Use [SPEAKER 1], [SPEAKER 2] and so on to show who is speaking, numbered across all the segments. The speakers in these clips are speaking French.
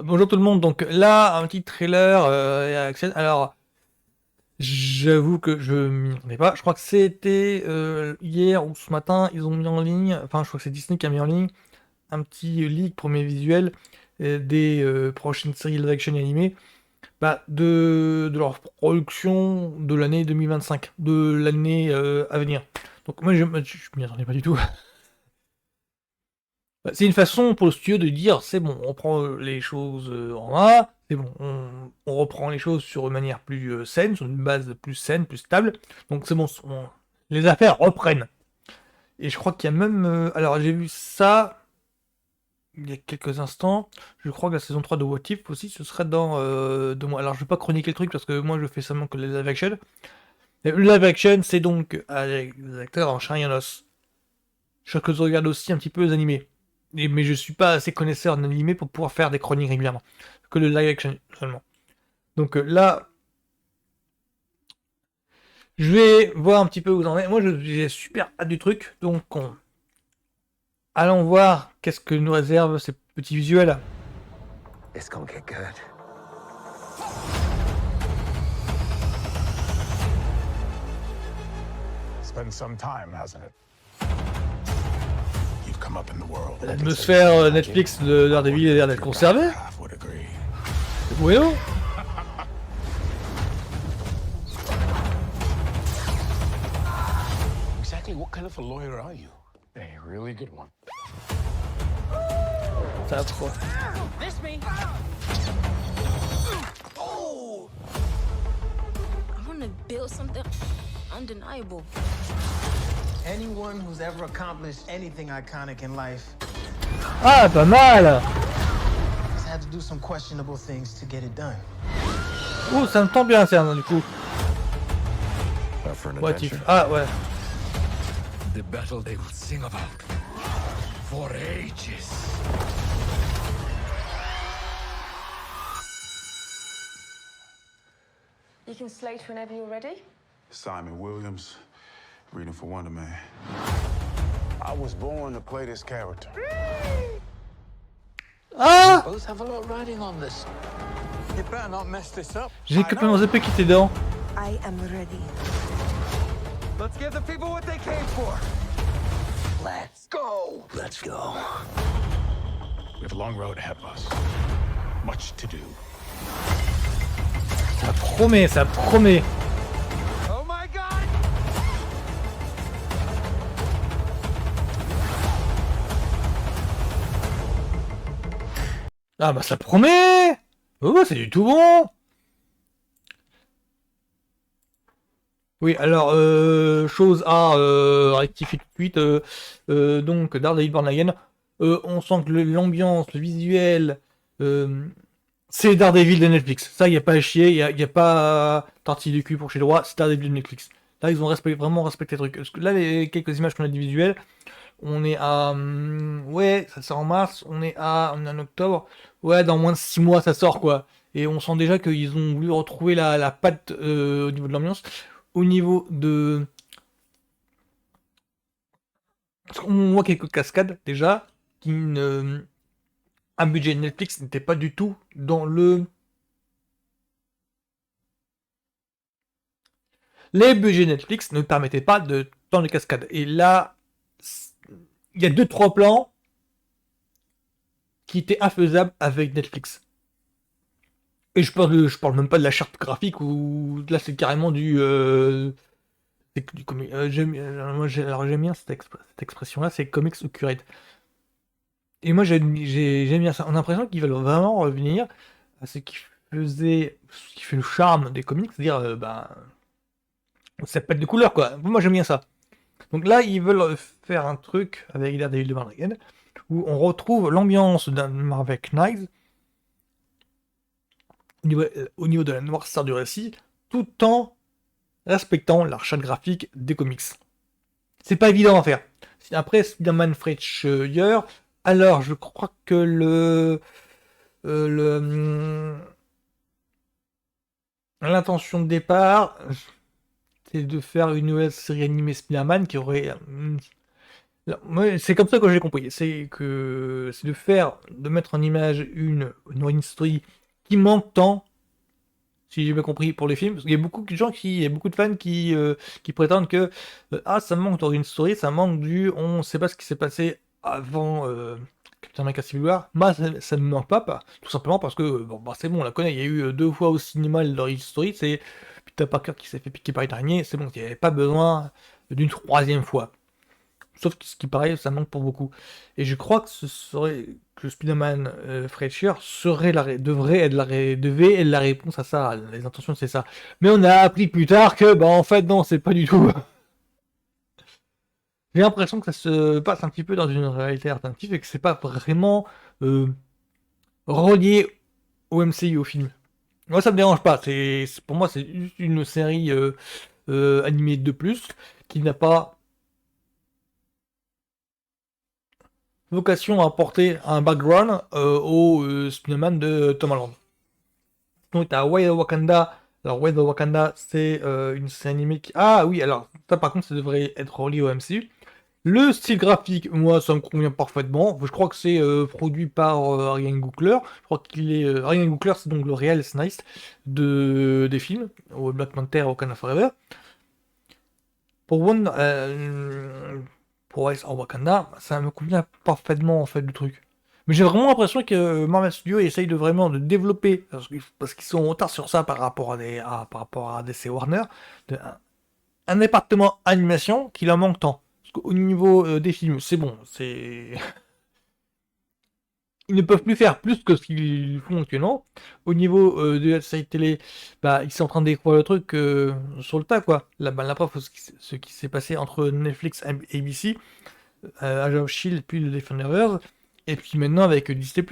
[SPEAKER 1] Bonjour tout le monde, donc là, un petit trailer Axel. Alors, j'avoue que je m'y attendais pas. Je crois que c'était hier ou ce matin, ils ont mis en ligne, enfin, je crois que c'est Disney qui a mis en ligne un petit leak premier visuel des prochaines séries live action animées, bah, de leur production de l'année 2025, de l'année à venir. Donc, moi, je m'y attendais pas du tout. Bah, c'est une façon pour le studio de dire c'est bon, on prend les choses en main, c'est bon, on reprend les choses sur une manière plus saine, sur une base plus saine, plus stable. Donc c'est bon, les affaires reprennent. Et je crois qu'il y a même. Alors j'ai vu ça il y a quelques instants. Je crois que la saison 3 de What If aussi, ce serait dans 2 mois. Alors je vais pas chroniquer le truc parce que moi je fais seulement que les live action. Le live action, c'est donc avec les acteurs en chair et en os. Je crois que je regarde aussi un petit peu les animés. Mais je suis pas assez connaisseur d'animé pour pouvoir faire des chroniques régulièrement. Que le live action seulement. Donc là, je vais voir un petit peu où vous en êtes. Moi, j'ai super hâte du truc. Donc, allons voir qu'est-ce que nous réservent ces petits visuels.
[SPEAKER 2] It's gonna get good.
[SPEAKER 3] It's been some time, hasn't it? You've come up in the world.
[SPEAKER 1] L'atmosphère Netflix de Daredevil a l'air d'être conservée.
[SPEAKER 3] Half would agree.
[SPEAKER 1] Bueno.
[SPEAKER 3] Exactly what kind of a lawyer are you? A really good one.
[SPEAKER 1] Ça va trop.
[SPEAKER 4] Miss me. Oh! I want to build something undeniable.
[SPEAKER 5] Anyone who's ever accomplished anything iconic in life
[SPEAKER 1] Ah, pas mal.
[SPEAKER 5] has had to do some questionable things to get it done.
[SPEAKER 1] Oh, ça me tend bien, ça, du coup.
[SPEAKER 2] For an
[SPEAKER 1] What if?
[SPEAKER 2] adventure.
[SPEAKER 1] Ah, ouais.
[SPEAKER 2] The battle they will sing about for ages.
[SPEAKER 6] You can slate whenever you're ready.
[SPEAKER 3] Simon Williams, reading for Wonder Man. I was born to play this character.
[SPEAKER 1] Ah,
[SPEAKER 3] Both have a lot riding on this. You better not mess this up.
[SPEAKER 1] j'ai complètement zappé qui était dedans.
[SPEAKER 6] I am ready.
[SPEAKER 5] Let's give the people what they came for.
[SPEAKER 3] Let's go. Let's go. We have a long road ahead of us. Much to do.
[SPEAKER 1] Ça promet, ça promet.
[SPEAKER 5] Oh my god!
[SPEAKER 1] Ah bah ça promet. Oh, c'est du tout bon. Oui, alors, chose à rectifier tout de suite. Donc, Daredevil Born Again, on sent que l'ambiance, le visuel, c'est Daredevil de Netflix. Ça, y a pas à chier, y a pas tartine du cul pour chez droit, c'est Daredevil de Netflix. Là, ils ont vraiment respecté le truc. Parce que là, les quelques images qu'on a du visuel, on est à. Ouais, ça sort en mars, on est en octobre. Ouais, dans moins de 6 mois, ça sort quoi. Et on sent déjà qu'ils ont voulu retrouver la patte au niveau de l'ambiance. Au niveau de. Parce qu'on voit quelques cascades déjà, qui un budget de Netflix n'était pas du tout dans le. Les budgets Netflix ne permettaient pas de dans les cascades. Et là, il y a 2-3 plans qui étaient infaisables avec Netflix. Et je parle même pas de la charte graphique où là c'est carrément du. J'aime bien cette expression-là, c'est comics accurate. Et moi j'aime bien ça. On a l'impression qu'ils veulent vraiment revenir à ce qui fait le charme des comics, c'est-à-dire ça pète de couleurs quoi. Moi j'aime bien ça. Donc là ils veulent faire un truc avec Daredevil de Van Dragon où on retrouve l'ambiance d'un Marvel Knights au niveau de la noirceur du récit, tout en respectant la charte graphique des comics. C'est pas évident à faire. Après Spider-Man Year, alors je crois que l'intention de départ, c'est de faire une nouvelle série animée Spider-Man qui aurait Alors, moi, c'est comme ça que j'ai compris. C'est de mettre en image une origin story qui manque tant, si j'ai bien compris, pour les films. Parce qu'il y a beaucoup de gens il y a beaucoup de fans qui prétendent que ah, ça manque d'origin story, ça manque on sait pas ce qui s'est passé avant Captain America Civil War. Moi, ça ne me manque pas, tout simplement parce que bon, bah, c'est bon, on la connaît. Il y a eu 2 fois au cinéma l'origin story, c'est Peter Parker qui s'est fait piquer par les araignées. C'est bon, il n'y avait pas besoin d'une troisième fois. Sauf que ce qui paraît, ça manque pour beaucoup. Et je crois que Spider-Man Fletcher devait être la réponse à ça. Les intentions, c'est ça. Mais on a appris plus tard que, bah, en fait, non, c'est pas du tout. J'ai l'impression que ça se passe un petit peu dans une réalité alternative et que c'est pas vraiment euh, relié au MCU, au film. Moi, ça me dérange pas. Pour moi, c'est juste une série animée de plus qui n'a pas vocation à apporter un background au Spider-Man de Tom Holland. Donc t'as Way of Wakanda. Alors Way of Wakanda, c'est une série animée qui... Ah oui, alors ça par contre, ça devrait être relié au MCU. Le style graphique, moi, ça me convient parfaitement. Je crois que c'est produit par Ryan Coogler. Je crois qu'il est... Ryan Coogler, c'est donc le réel scénariste des films, au Black Panther, Wakanda Forever. Pour pour Rise of Wakanda, ça me convient parfaitement en fait le truc. Mais j'ai vraiment l'impression que Marvel Studios essaye de vraiment de développer, parce qu'ils sont en retard sur ça par rapport par rapport à DC Warner, un département animation qui leur manque tant. Parce qu'au niveau des films, c'est bon, c'est ils ne peuvent plus faire plus que ce qu'ils font actuellement. Au niveau de la série télé, bah, ils sont en train de découvrir le truc sur le tas, quoi. La preuve, ce qui s'est passé entre Netflix et ABC, Agents of Shield, puis le Defenders, et puis maintenant avec Disney+.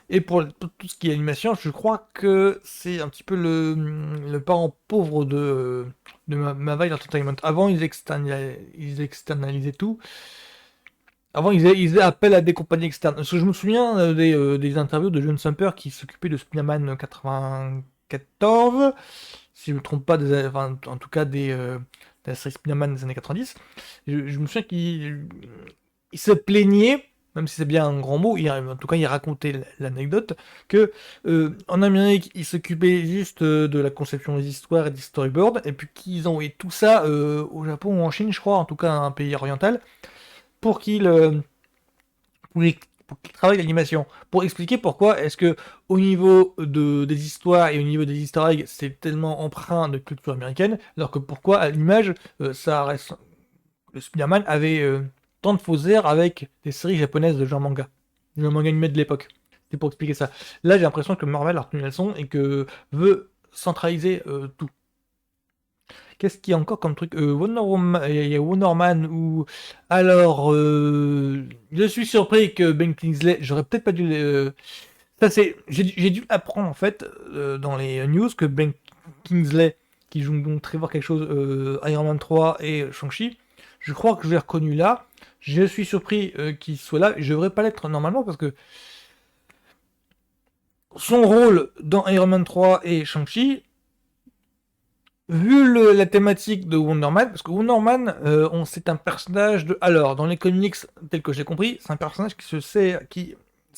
[SPEAKER 1] Et pour tout ce qui est animation, je crois que c'est un petit peu le parent pauvre de Marvel Entertainment. Avant, ils externalisaient tout. Avant, ils faisaient appel à des compagnies externes. Parce que je me souviens des interviews de John Sumper qui s'occupait de Spider-Man 94, si je ne me trompe pas, enfin, en tout cas de la série Spider-Man des années 90. Je me souviens qu'il se plaignait, même si c'est bien un grand mot, en tout cas il racontait l'anecdote, que en Amérique, ils s'occupaient juste de la conception des histoires et des storyboards, et puis qu'ils ont envoyé tout ça au Japon ou en Chine, je crois, en tout cas un pays oriental, pour qu'ils travaillent l'animation. Pour expliquer pourquoi est-ce que au niveau des histoires et au niveau des easter eggs, c'est tellement empreint de culture américaine, alors que pourquoi à l'image, ça reste... Le Spider-Man avait tant de faux airs avec des séries japonaises de genre manga. Le manga animé de l'époque. C'est pour expliquer ça. Là, j'ai l'impression que Marvel a retenu la leçon et que veut centraliser tout. Qu'est-ce qu'il y a encore comme truc Wonder Woman, il y a Wonder Man ou... Alors, je suis surpris que Ben Kingsley, j'aurais peut-être pas dû... Ça c'est... J'ai dû apprendre en fait dans les news que Ben Kingsley, qui joue donc Trevor quelque chose, Iron Man 3 et Shang-Chi, je crois que je l'ai reconnu là. Je suis surpris qu'il soit là. Je devrais pas l'être normalement parce que son rôle dans Iron Man 3 et Shang-Chi, vu la thématique de Wonder Man, parce que Wonder Man, c'est un personnage de... Alors, dans les comics, tel que j'ai compris, c'est un personnage c'est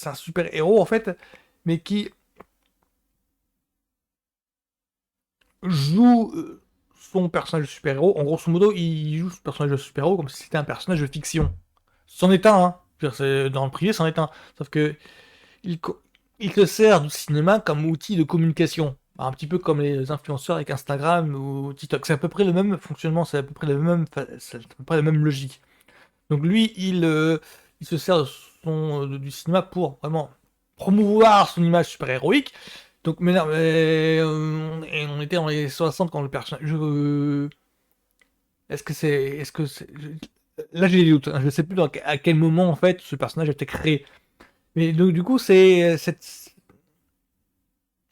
[SPEAKER 1] un super-héros, en fait, mais qui joue son personnage de super-héros. En grosso modo, il joue ce personnage de super-héros comme si c'était un personnage de fiction. C'en est un, hein. Dans le privé, c'en est un. Sauf que il se sert du cinéma comme outil de communication. Un petit peu comme les influenceurs avec Instagram ou TikTok. C'est à peu près le même fonctionnement, c'est à peu près la même logique. Donc lui, il se sert du cinéma pour vraiment promouvoir son image super-héroïque. Donc, mais non, on était dans les 60 quand le personnage... Est-ce que c'est... Là, j'ai des doutes, hein. Je sais plus à quel moment, en fait, ce personnage a été créé. Mais donc, du coup, c'est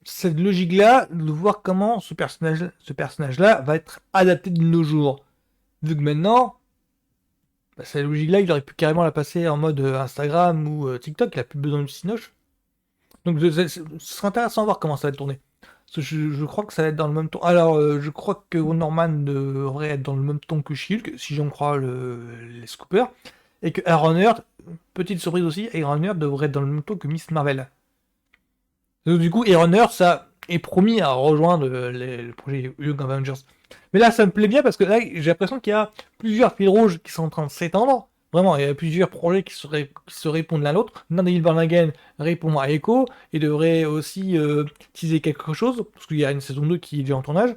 [SPEAKER 1] cette logique-là, de voir comment ce personnage-là va être adapté de nos jours. Vu que maintenant, bah, cette logique-là, il aurait pu carrément la passer en mode Instagram ou TikTok, il a plus besoin du cinoche. Donc ce serait intéressant de voir comment ça va être tourné. Parce que je crois que ça va être dans le même ton. Alors, je crois que Wonder Man devrait être dans le même ton que She-Hulk, si j'en crois les scoopers. et que Ironheart, petite surprise aussi, Ironheart devrait être dans le même taux que Miss Marvel. Donc, du coup, Ironheart, ça est promis à rejoindre le projet Young Avengers. Mais là, ça me plaît bien parce que là, j'ai l'impression qu'il y a plusieurs fils rouges qui sont en train de s'étendre. Vraiment, il y a plusieurs projets qui se répondent l'un à l'autre. Daredevil Born Again répond à Echo et devrait aussi teaser quelque chose, parce qu'il y a une saison 2 qui est déjà en tournage.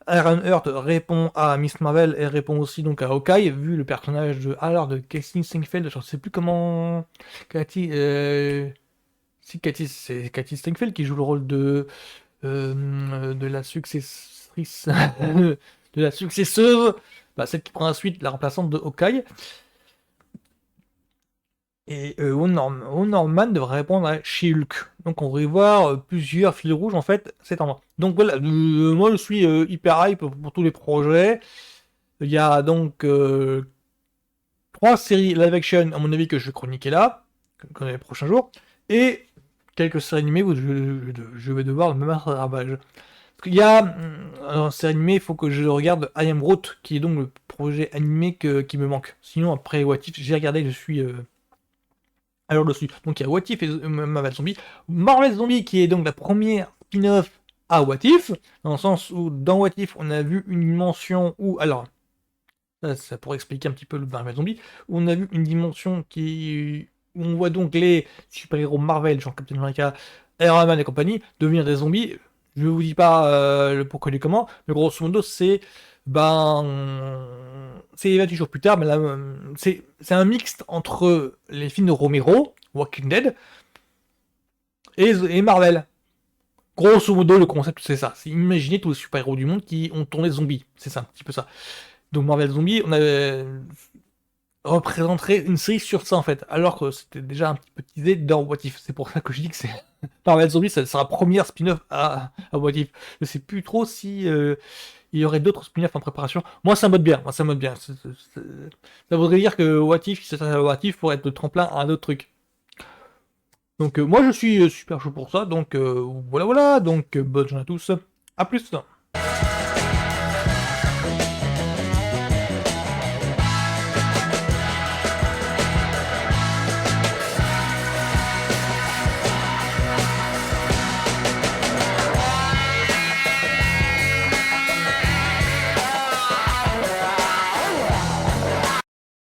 [SPEAKER 1] Ironheart répond à Miss Marvel et répond aussi donc à Hawkeye, vu le personnage de Casey Steinfeld, je ne sais plus comment... Si c'est Katy Steinfeld qui joue le rôle de la successrice... de la successeuse, bah, celle qui prend la suite, la remplaçante de Hawkeye. Et Wonder Man devrait répondre à She-Hulk. Donc on va voir plusieurs fils rouges en fait cet endroit. Donc voilà, moi je suis hyper hype pour tous les projets. Il y a donc 3 séries live action à mon avis que je vais chroniquer là, dans les prochains jours. Et quelques séries animées où je vais devoir me mettre à ravage. Parce qu'il y a en série animée, il faut que je regarde I Am Groot, qui est donc le projet animé qui me manque. Sinon après What If, j'ai regardé, je suis... alors dessus. Donc il y a What If et Marvel Zombie. Marvel Zombie qui est donc la première spin-off à What If, dans le sens où dans What If on a vu une dimension où, alors, ça pourrait expliquer un petit peu le Marvel Zombie, où on a vu une dimension où on voit donc les super-héros Marvel, genre Captain America, Iron Man et compagnie, devenir des zombies. Je vous dis pas le pourquoi et comment, mais grosso modo c'est... c'est 28 jours plus tard, mais là, c'est un mixte entre les films de Romero, Walking Dead, et Marvel. Grosso modo, le concept, c'est ça. C'est imaginer tous les super-héros du monde qui ont tourné zombies. C'est ça, un petit peu ça. Donc Marvel Zombie, on avait représenterait une série sur ça, en fait, alors que c'était déjà un petit peu teasé dans What If. C'est pour ça que je dis que c'est... Marvel Zombie, ça sera la première spin-off à What If. Je sais plus trop si... il y aurait d'autres spin-offs en préparation. Moi, ça me bien. Ça voudrait dire que What If, What If pourrait être le tremplin à un autre truc. Donc, moi, je suis super chaud pour ça. Donc, voilà. Donc, bonne journée à tous. À plus.